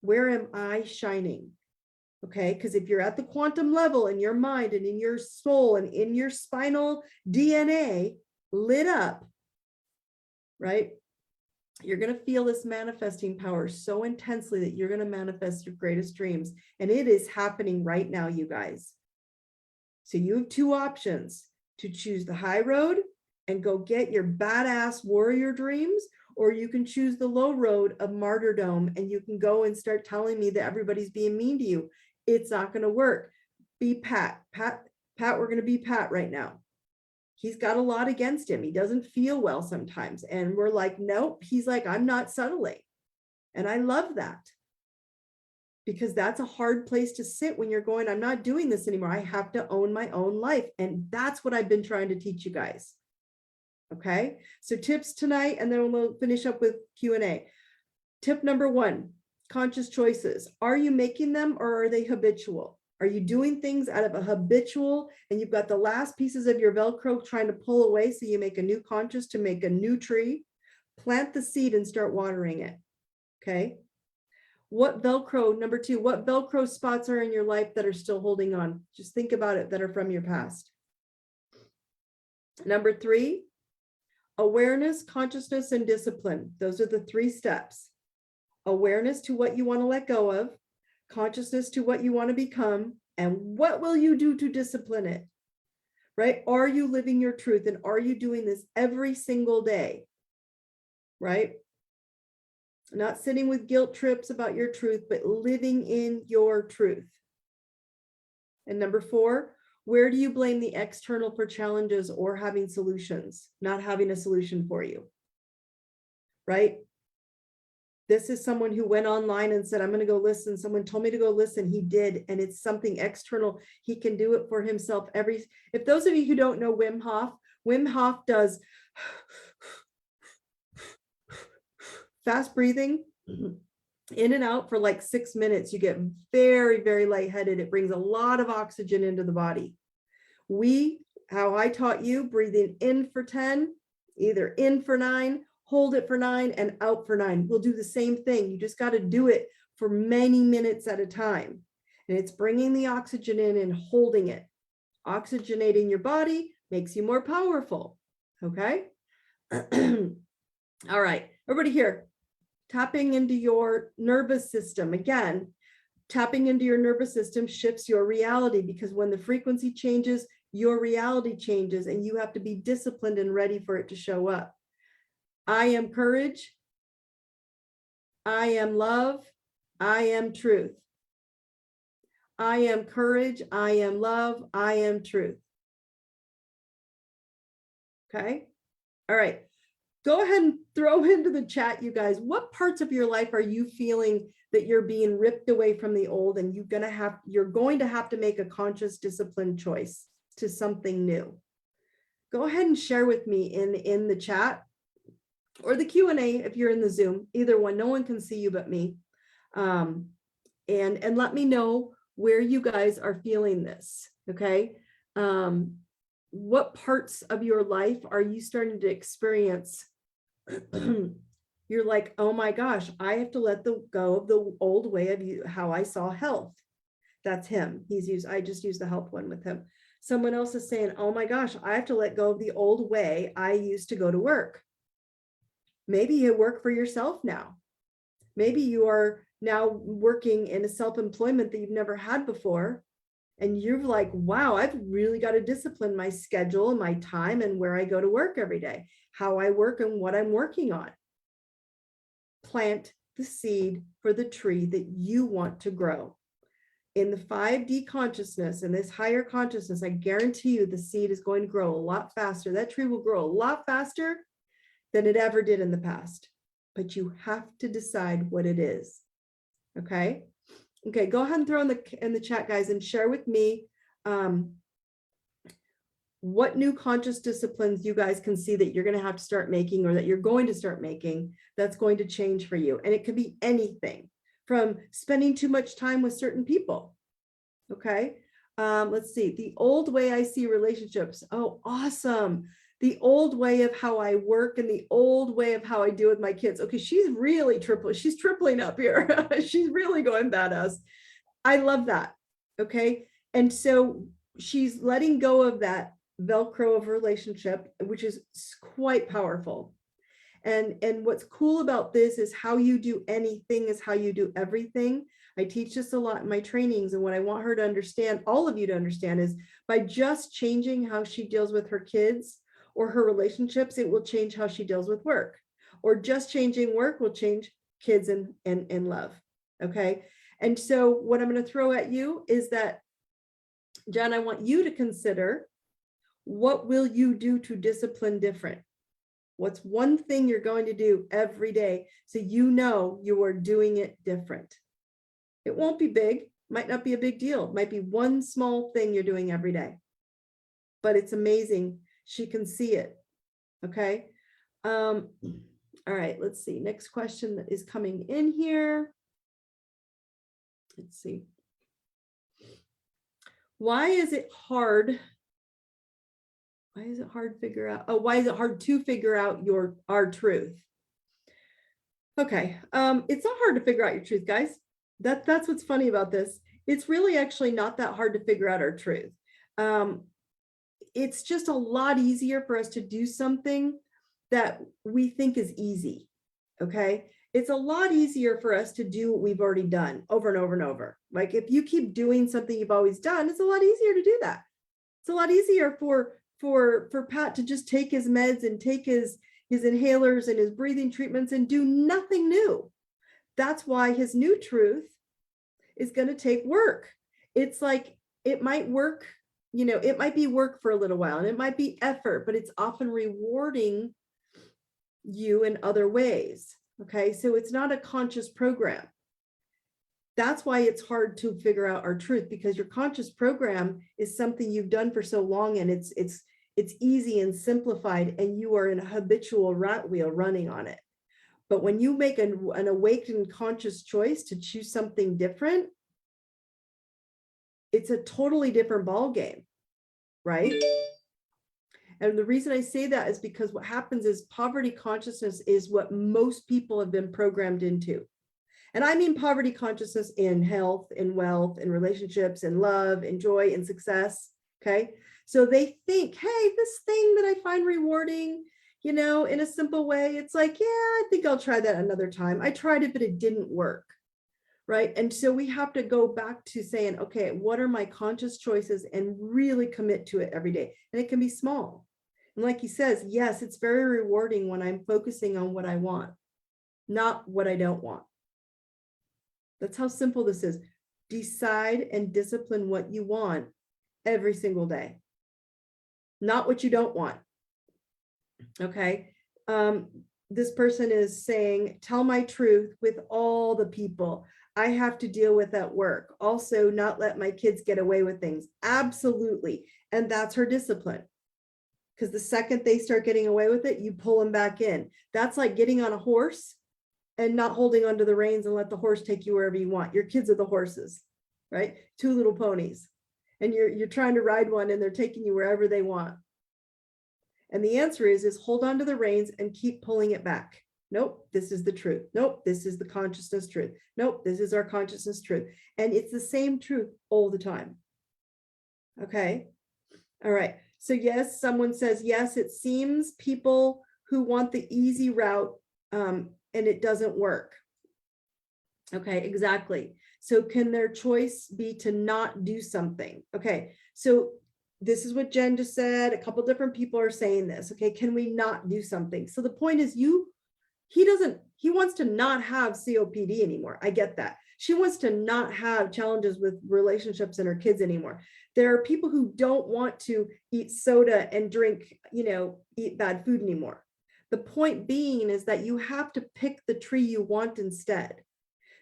Where am I shining? Okay, because if you're at the quantum level in your mind and in your soul and in your spinal DNA lit up, right, you're going to feel this manifesting power so intensely that you're going to manifest your greatest dreams. And it is happening right now, you guys. So you have two options: to choose the high road and go get your badass warrior dreams, or you can choose the low road of martyrdom and you can go and start telling me that everybody's being mean to you. It's not going to work. Be Pat. Pat, we're going to be Pat right now. He's got a lot against him. He doesn't feel well sometimes. And we're like, nope. He's like, I'm not settling. And I love that, because that's a hard place to sit when you're going, I'm not doing this anymore. I have to own my own life. And that's what I've been trying to teach you guys. Okay, so tips tonight, and then we'll finish up with Q&A. Tip number 1, conscious choices. Are you making them, or are they habitual? Are you doing things out of a habitual, and you've got the last pieces of your Velcro trying to pull away, so you make a new conscious to make a new tree? Plant the seed and start watering it. Okay. What Velcro, number 2, what Velcro spots are in your life that are still holding on? Just think about it, that are from your past. Number 3, awareness, consciousness, and discipline. Those are the 3 steps. Awareness to what you want to let go of, consciousness to what you want to become, and what will you do to discipline it? Right? Are you living your truth, and are you doing this every single day? Right? Not sitting with guilt trips about your truth, but living in your truth. And number 4, where do you blame the external for challenges or having solutions, not having a solution for you? Right? This is someone who went online and said, I'm going to go listen. Someone told me to go listen. He did. And it's something external. He can do it for himself. If those of you who don't know Wim Hof does fast breathing in and out for like 6 minutes. You get very, very lightheaded. It brings a lot of oxygen into the body. How I taught you, breathing in for 10, either in for 9, hold it for 9, and out for 9. We'll do the same thing. You just got to do it for many minutes at a time. And it's bringing the oxygen in and holding it. Oxygenating your body makes you more powerful. Okay? All right, everybody here, tapping into your nervous system. Again, tapping into your nervous system shifts your reality, because when the frequency changes, your reality changes, and you have to be disciplined and ready for it to show up. I am courage. I am love. I am truth. I am courage. I am love. I am truth. Okay. All right. Go ahead and throw into the chat, you guys, what parts of your life are you feeling that you're being ripped away from the old, and you're going to have to make a conscious, disciplined choice to something new? Go ahead and share with me in the chat or the Q&A if you're in the Zoom. Either one, no one can see you but me. And let me know where you guys are feeling this, okay? What parts of your life are you starting to experience? You're like, oh my gosh, I have to let go of the old way of how I saw health. That's him. I just used the health one with him. Someone else is saying, oh my gosh, I have to let go of the old way I used to go to work. Maybe you work for yourself now. Maybe you are now working in a self-employment that you've never had before. And you're like, wow, I've really got to discipline my schedule and my time and where I go to work every day, how I work and what I'm working on. Plant the seed for the tree that you want to grow. In the 5D consciousness and this higher consciousness, I guarantee you the seed is going to grow a lot faster. That tree will grow a lot faster than it ever did in the past. But you have to decide what it is. Okay? Okay, go ahead and throw in the chat, guys, and share with me what new conscious disciplines you guys can see that you're going to have to start making, or that you're going to start making, that's going to change for you. And it could be anything from spending too much time with certain people. Okay, let's see. The old way I see relationships. Oh, awesome. The old way of how I work and the old way of how I deal with my kids. Okay, she's really she's tripling up here. She's really going badass. I love that. Okay, and so she's letting go of that Velcro of relationship, which is quite powerful. And what's cool about this is how you do anything is how you do everything. I teach this a lot in my trainings, and what I want her to understand, all of you to understand, is by just changing how she deals with her kids or her relationships, it will change how she deals with work. Or just changing work will change kids and love. Okay. And so what I'm going to throw at you is that, Jen, I want you to consider, what will you do to discipline different? What's one thing you're going to do every day so you know you are doing it different? It won't be big, might not be a big deal. It might be one small thing you're doing every day. But it's amazing. She can see it. Okay. All right, let's see. Next question that is coming in here. Let's see. Why is it hard? Why is it hard to figure out? Oh, why is it hard to figure out our truth? Okay. It's not hard to figure out your truth, guys. That's what's funny about this. It's really actually not that hard to figure out our truth. It's just a lot easier for us to do something that we think is easy. Okay. It's a lot easier for us to do what we've already done over and over and over. Like if you keep doing something you've always done, it's a lot easier to do that. It's a lot easier for Pat to just take his meds and take his inhalers and his breathing treatments and do nothing new. That's why his new truth is going to take work. It's like, it might work, it might be work for a little while and it might be effort, but it's often rewarding you in other ways. Okay. So it's not a conscious program. That's why it's hard to figure out our truth, because your conscious program is something you've done for so long and it's easy and simplified and you are in a habitual rat wheel running on it. But when you make an awakened conscious choice to choose something different, it's a totally different ball game, right? And the reason I say that is because what happens is poverty consciousness is what most people have been programmed into. And I mean poverty consciousness in health, in wealth, in relationships, in love, in joy, in success. Okay. So they think, hey, this thing that I find rewarding, in a simple way, it's like, yeah, I think I'll try that another time. I tried it, but it didn't work. Right. And so we have to go back to saying, okay, what are my conscious choices and really commit to it every day? And it can be small. And like he says, yes, it's very rewarding when I'm focusing on what I want, not what I don't want. That's how simple this is. Decide and discipline what you want every single day, not what you don't want. Okay. This person is saying, tell my truth with all the people I have to deal with at work. Also, not let my kids get away with things. Absolutely. And that's her discipline. Because the second they start getting away with it, you pull them back in. That's like getting on a horse and not holding onto the reins and let the horse take you wherever you want. Your kids are the horses, right? Two little ponies. And you're trying to ride one and they're taking you wherever they want. And the answer is hold on to the reins and keep pulling it back. Nope, this is the truth. Nope, this is the consciousness truth. Nope, this is our consciousness truth. And it's the same truth all the time. Okay. All right. So yes, someone says, yes, it seems people who want the easy route and it doesn't work. Okay, exactly. So can their choice be to not do something? Okay, so this is what Jen just said. A couple different people are saying this. Okay, can we not do something? So the point is he wants to not have COPD anymore. I get that. She wants to not have challenges with relationships and her kids anymore. There are people who don't want to eat soda and drink, eat bad food anymore. The point being is that you have to pick the tree you want instead.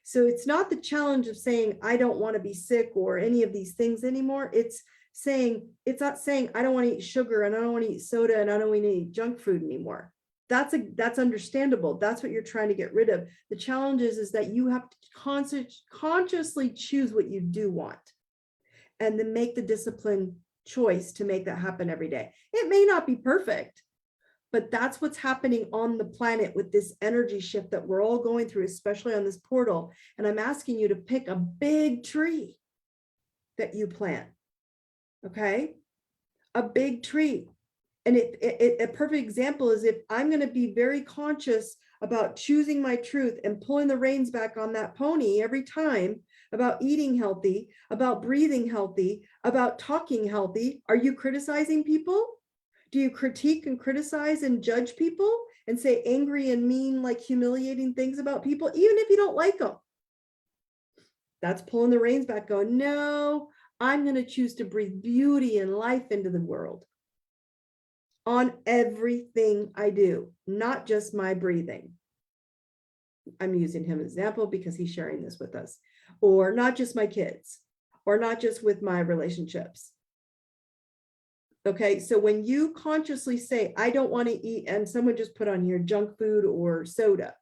So it's not the challenge of saying, I don't want to be sick or any of these things anymore. It's not saying, I don't want to eat sugar and I don't want to eat soda and I don't want to eat junk food anymore. That's understandable. That's what you're trying to get rid of. The challenge is that you have to consciously choose what you do want and then make the discipline choice to make that happen every day. It may not be perfect, but that's what's happening on the planet with this energy shift that we're all going through, especially on this portal. And I'm asking you to pick a big tree that you plant. Okay? A big tree. And a perfect example is if I'm going to be very conscious about choosing my truth and pulling the reins back on that pony every time, about eating healthy, about breathing healthy, about talking healthy. Are you criticizing people? Do you critique and criticize and judge people and say angry and mean, like humiliating things about people, even if you don't like them? That's pulling the reins back, going, no, I'm going to choose to breathe beauty and life into the world on everything I do, not just my breathing. I'm using him as an example because he's sharing this with us, or not just my kids, or not just with my relationships. Okay, so when you consciously say, I don't want to eat, and someone just put on here junk food or soda,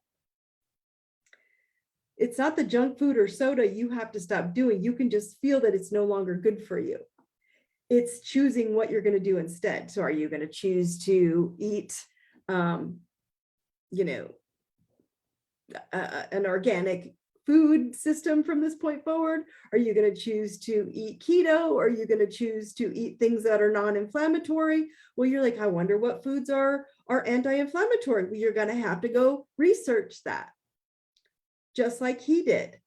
it's not the junk food or soda you have to stop doing. You can just feel that it's no longer good for you. It's choosing what you're going to do instead. So are you going to choose to eat, you know, an organic food system from this point forward? Are you going to choose to eat keto? Or are you going to choose to eat things that are non-inflammatory? Well, you're like, I wonder what foods are anti-inflammatory. Well, you're going to have to go research that, just like he did.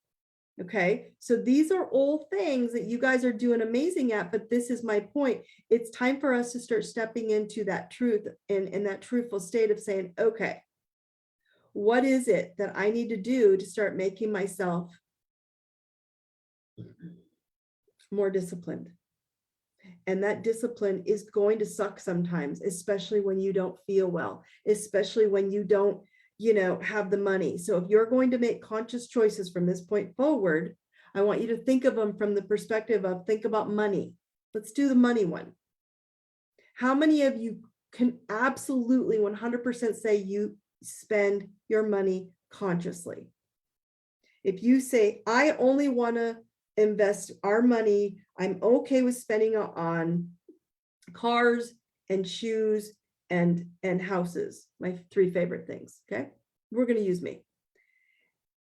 Okay, so these are all things that you guys are doing amazing at, but this is my point. It's time for us to start stepping into that truth and in that truthful state of saying, okay, what is it that I need to do to start making myself more disciplined? And that discipline is going to suck sometimes, especially when you don't feel well, especially when you don't, have the money. So if you're going to make conscious choices from this point forward, I want you to think of them from the perspective of think about money. Let's do the money one. How many of you can absolutely 100% say you spend your money consciously? If you say, I only want to invest our money, I'm okay with spending on cars and shoes and houses, my 3 favorite things. Okay, we're going to use me.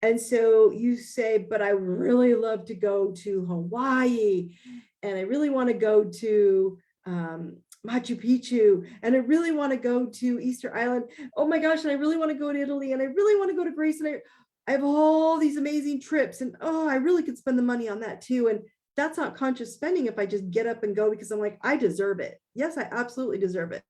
And so you say, but I really love to go to Hawaii, and I really want to go to Machu Picchu, and I really want to go to Easter Island. Oh my gosh, and I really want to go to Italy, and I really want to go to Greece, and I have all these amazing trips, and I really could spend the money on that too. And that's not conscious spending if I just get up and go because I'm like, I deserve it. Yes, I absolutely deserve it.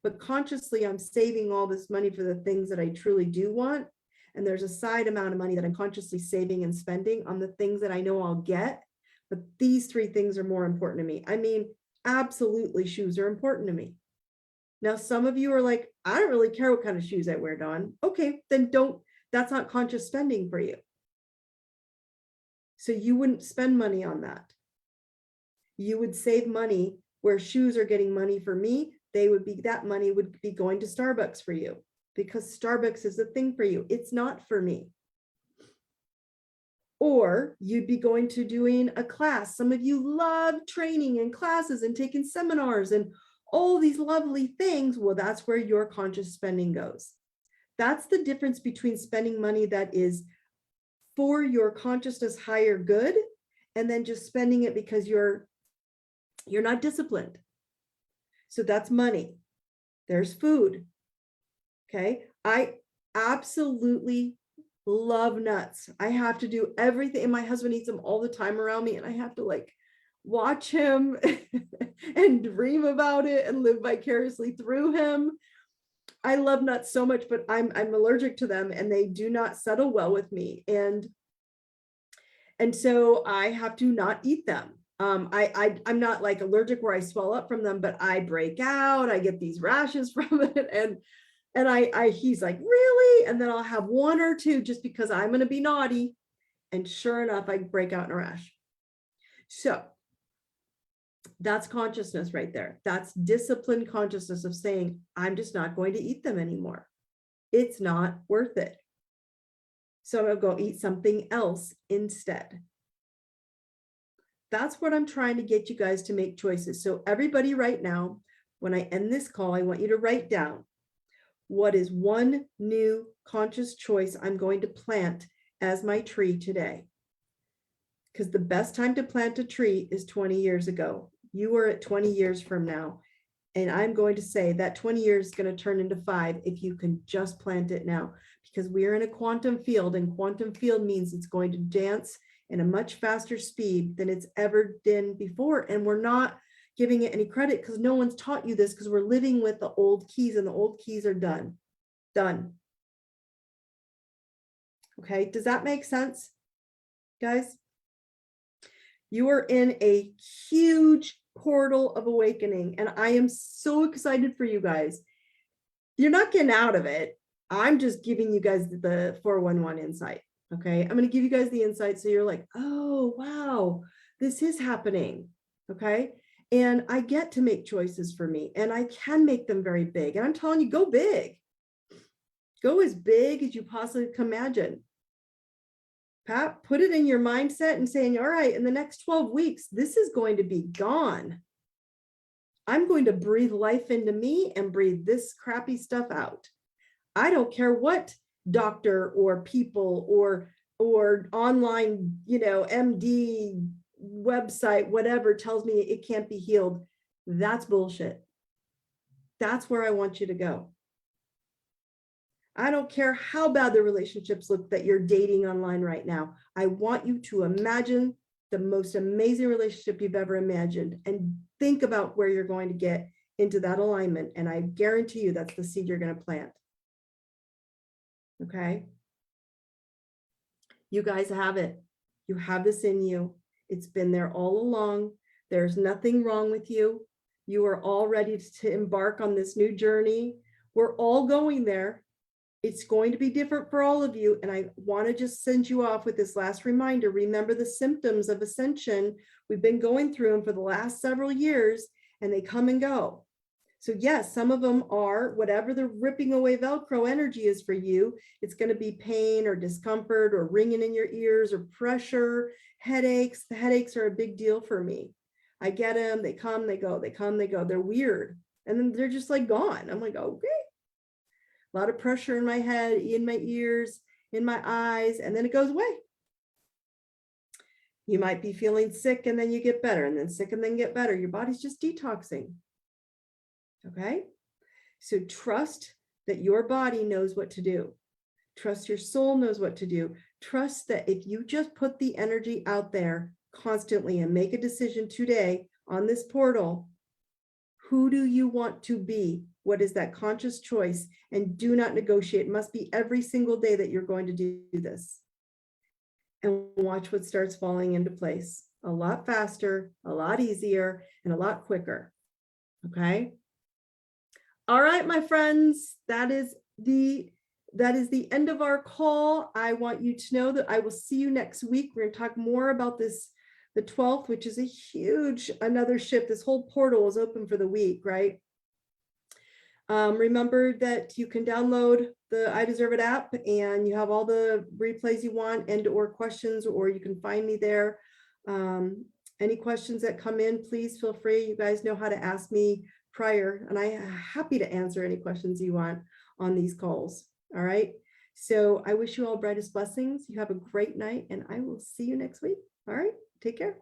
But consciously, I'm saving all this money for the things that I truly do want. And there's a side amount of money that I'm consciously saving and spending on the things that I know I'll get. But these 3 things are more important to me. I mean, absolutely, shoes are important to me. Now, some of you are like, I don't really care what kind of shoes I wear, Dawn. Okay, then that's not conscious spending for you. So you wouldn't spend money on that. You would save money where shoes are getting money for me. That money would be going to Starbucks for you because Starbucks is a thing for you. It's not for me. Or you'd be going to doing a class. Some of you love training and classes and taking seminars and all these lovely things. Well, that's where your conscious spending goes. That's the difference between spending money that is for your consciousness higher good and then just spending it because you're not disciplined. So that's money. There's food. Okay. I absolutely love nuts. I have to do everything. And my husband eats them all the time around me. And I have to like watch him and dream about it and live vicariously through him. I love nuts so much, but I'm allergic to them and they do not settle well with me. And so I have to not eat them. I'm not like allergic where I swell up from them, but I break out, I get these rashes from it. And he's like, really? And then I'll have 1 or 2 just because I'm going to be naughty. And sure enough, I break out in a rash. So that's consciousness right there. That's disciplined consciousness of saying, I'm just not going to eat them anymore. It's not worth it. So I'm going to go eat something else instead. That's what I'm trying to get you guys to make choices. So everybody right now, when I end this call, I want you to write down what is one new conscious choice I'm going to plant as my tree today. Because the best time to plant a tree is 20 years ago. You are at 20 years from now. And I'm going to say that 20 years is going to turn into 5 if you can just plant it now. Because we are in a quantum field, and quantum field means it's going to dance in a much faster speed than it's ever been before. And we're not giving it any credit because no one's taught you this because we're living with the old keys and the old keys are done. Okay, does that make sense, guys? You are in a huge portal of awakening, and I am so excited for you guys. You're not getting out of it. I'm just giving you guys the 411 insight. Okay, I'm going to give you guys the insight so you're like, oh, wow, this is happening. Okay, And I get to make choices for me, and I can make them very big. And I'm telling you, go big. Go as big as you possibly can imagine. Pat, put it in your mindset and saying, all right, in the next 12 weeks, this is going to be gone. I'm going to breathe life into me and breathe this crappy stuff out. I don't care what doctor or people or online, MD website, whatever tells me it can't be healed. That's bullshit. That's where I want you to go. I don't care how bad the relationships look that you're dating online right now. I want you to imagine the most amazing relationship you've ever imagined and think about where you're going to get into that alignment. And I guarantee you that's the seed you're going to plant. Okay. You guys have it. You have this in you. It's been there all along. There's nothing wrong with you. You are all ready to embark on this new journey. We're all going there. It's going to be different for all of you. And I want to just send you off with this last reminder. Remember the symptoms of ascension. We've been going through them for the last several years, and they come and go. So yes, some of them are whatever the ripping away Velcro energy is for you. It's going to be pain or discomfort or ringing in your ears or pressure, headaches. The headaches are a big deal for me. I get them. They come, they go, they come, they go. They're weird. And then they're just like gone. I'm like, okay. A lot of pressure in my head, in my ears, in my eyes, and then it goes away. You might be feeling sick and then you get better, and then sick and then get better. Your body's just detoxing. Okay? So trust that your body knows what to do. Trust your soul knows what to do. Trust that if you just put the energy out there constantly and make a decision today on this portal, who do you want to be? What is that conscious choice? And do not negotiate. It must be every single day that you're going to do this. And watch what starts falling into place a lot faster, a lot easier, and a lot quicker. Okay. All right, my friends, that is the end of our call. I want you to know that I will see you next week. We're going to talk more about this, the 12th, which is a huge, another shift. This whole portal is open for the week, right? Remember that you can download the I Deserve It app, and you have all the replays you want and or questions, or you can find me there. Any questions that come in, please feel free. You guys know how to ask me prior, and I'm happy to answer any questions you want on these calls. All right. So I wish you all brightest blessings. You have a great night, and I will see you next week. All right. Take care.